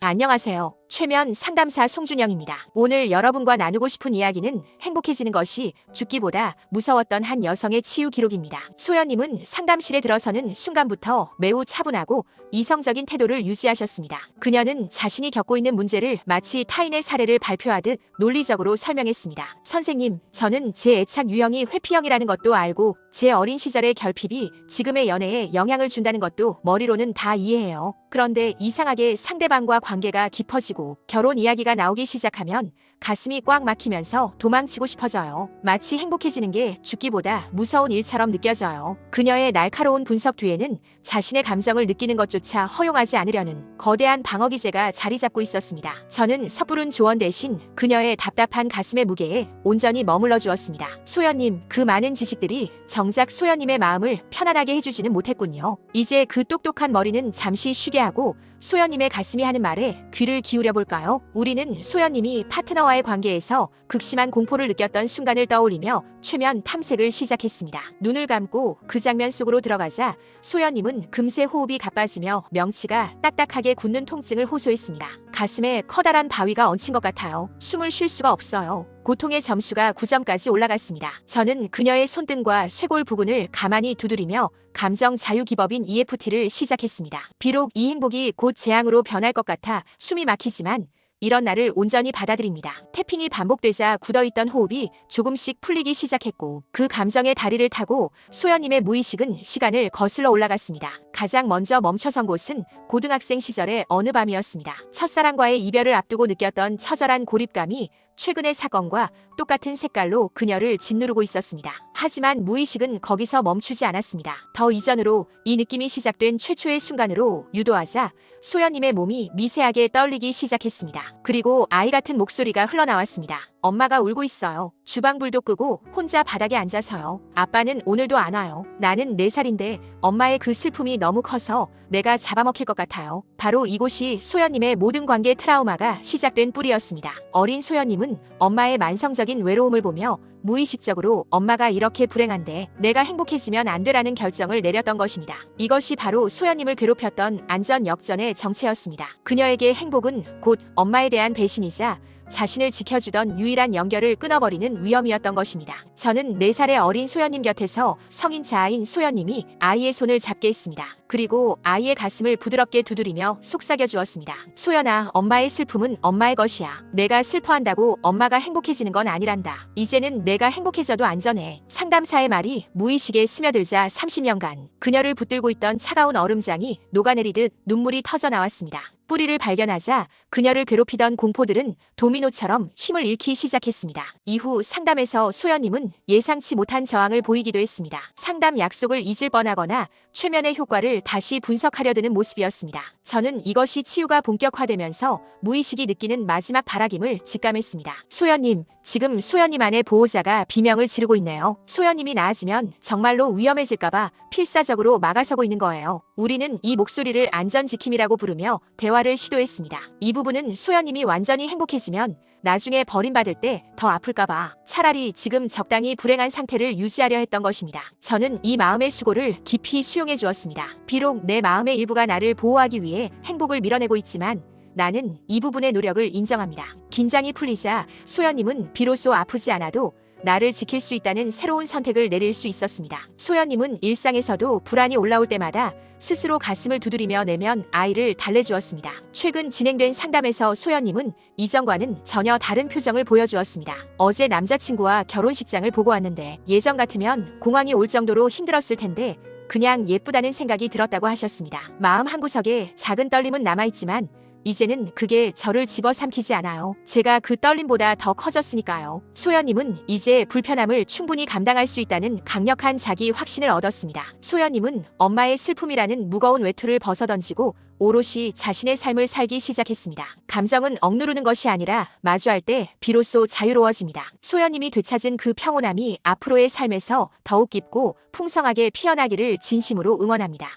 안녕하세요. 최면 상담사 송준영입니다. 오늘 여러분과 나누고 싶은 이야기는 행복해지는 것이 죽기보다 무서웠던 한 여성의 치유 기록입니다. 소연님은 상담실에 들어서는 순간부터 매우 차분하고 이성적인 태도를 유지하셨습니다. 그녀는 자신이 겪고 있는 문제를 마치 타인의 사례를 발표하듯 논리적으로 설명했습니다. 선생님, 저는 제 애착 유형이 회피형이라는 것도 알고 제 어린 시절의 결핍이 지금의 연애에 영향을 준다는 것도 머리로는 다 이해해요. 그런데 이상하게 상대방과 관계가 깊어지고 결혼 이야기가 나오기 시작하면 가슴이 꽉 막히면서 도망치고 싶어져요. 마치 행복해지는 게 죽기보다 무서운 일처럼 느껴져요. 그녀의 날카로운 분석 뒤에는 자신의 감정을 느끼는 것조차 허용하지 않으려는 거대한 방어 기제가 자리 잡고 있었습니다. 저는 섣부른 조언 대신 그녀의 답답한 가슴의 무게에 온전히 머물러 주었습니다. 소연님, 그 많은 지식들이 정작 소연님의 마음을 편안하게 해주지는 못했군요. 이제 그 똑똑한 머리는 잠시 쉬게 하고 소연님의 가슴이 하는 말에 귀를 기울여 볼까요? 우리는 소연님이 파트너와의 관계에서 극심한 공포를 느꼈던 순간을 떠올리며 최면 탐색을 시작했습니다. 눈을 감고 그 장면 속으로 들어가자 소연님은 금세 호흡이 가빠지며 명치가 딱딱하게 굳는 통증을 호소했습니다. 가슴에 커다란 바위가 얹힌 것 같아요. 숨을 쉴 수가 없어요. 고통의 점수가 9점까지 올라갔습니다. 저는 그녀의 손등과 쇄골 부근을 가만히 두드리며 감정 자유 기법인 EFT를 시작했습니다. 비록 이 행복이 곧 재앙으로 변할 것 같아 숨이 막히지만 이런 나를 온전히 받아들입니다. 태핑이 반복되자 굳어있던 호흡이 조금씩 풀리기 시작했고 그 감정의 다리를 타고 소연님의 무의식은 시간을 거슬러 올라갔습니다. 가장 먼저 멈춰선 곳은 고등학생 시절의 어느 밤이었습니다. 첫사랑과의 이별을 앞두고 느꼈던 처절한 고립감이 최근의 사건과 똑같은 색깔로 그녀를 짓누르고 있었습니다. 하지만 무의식은 거기서 멈추지 않았습니다. 더 이전으로 이 느낌이 시작된 최초의 순간으로 유도하자 소연님의 몸이 미세하게 떨리기 시작했습니다. 그리고 아이 같은 목소리가 흘러나왔습니다. 엄마가 울고 있어요. 주방불도 끄고 혼자 바닥에 앉아서요. 아빠는 오늘도 안 와요. 나는 4살인데 엄마의 그 슬픔이 너무 커서 내가 잡아먹힐 것 같아요. 바로 이곳이 소연님의 모든 관계 트라우마가 시작된 뿌리였습니다. 어린 소연님은 엄마의 만성적인 외로움을 보며 무의식적으로 엄마가 이렇게 불행한데 내가 행복해지면 안 되라는 결정을 내렸던 것입니다. 이것이 바로 소연님을 괴롭혔던 안전 역전의 정체였습니다. 그녀에게 행복은 곧 엄마에 대한 배신이자 자신을 지켜주던 유일한 연결을 끊어버리는 위험이었던 것입니다. 저는 4살의 어린 소연님 곁에서 성인 자아인 소연님이 아이의 손을 잡게 했습니다. 그리고 아이의 가슴을 부드럽게 두드리며 속삭여 주었습니다. 소연아, 엄마의 슬픔은 엄마의 것이야. 내가 슬퍼한다고 엄마가 행복해지는 건 아니란다. 이제는 내가 행복해져도 안전해. 상담사의 말이 무의식에 스며들자 30년간 그녀를 붙들고 있던 차가운 얼음장이 녹아내리듯 눈물이 터져 나왔습니다. 뿌리를 발견하자 그녀를 괴롭히던 공포들은 도미노처럼 힘을 잃기 시작했습니다. 이후 상담에서 소연님은 예상치 못한 저항을 보이기도 했습니다. 상담 약속을 잊을 뻔하거나 최면의 효과를 다시 분석하려 드는 모습이었습니다. 저는 이것이 치유가 본격화되면서 무의식이 느끼는 마지막 바라김을 직감했습니다. 소연님, 지금 소연님 안에 보호자가 비명을 지르고 있네요. 소연님이 나아지면 정말로 위험해질까봐 필사적으로 막아서고 있는 거예요. 우리는 이 목소리를 안전지킴이라고 부르며 대화를 시도했습니다. 이 부분은 소연님이 완전히 행복해지면 나중에 버림받을 때 더 아플까봐 차라리 지금 적당히 불행한 상태를 유지하려 했던 것입니다. 저는 이 마음의 수고를 깊이 수용해 주었습니다. 비록 내 마음의 일부가 나를 보호하기 위해 행복을 밀어내고 있지만 나는 이 부분의 노력을 인정합니다. 긴장이 풀리자 소연님은 비로소 아프지 않아도 나를 지킬 수 있다는 새로운 선택을 내릴 수 있었습니다. 소연님은 일상에서도 불안이 올라올 때마다 스스로 가슴을 두드리며 내면 아이를 달래주었습니다. 최근 진행된 상담에서 소연님은 이전과는 전혀 다른 표정을 보여주었습니다. 어제 남자친구와 결혼식장을 보고 왔는데 예전 같으면 공황이 올 정도로 힘들었을 텐데 그냥 예쁘다는 생각이 들었다고 하셨습니다. 마음 한구석에 작은 떨림은 남아있지만 이제는 그게 저를 집어삼키지 않아요. 제가 그 떨림보다 더 커졌으니까요. 소연님은 이제 불편함을 충분히 감당할 수 있다는 강력한 자기 확신을 얻었습니다. 소연님은 엄마의 슬픔이라는 무거운 외투를 벗어던지고 오롯이 자신의 삶을 살기 시작했습니다. 감정은 억누르는 것이 아니라 마주할 때 비로소 자유로워집니다. 소연님이 되찾은 그 평온함이 앞으로의 삶에서 더욱 깊고 풍성하게 피어나기를 진심으로 응원합니다.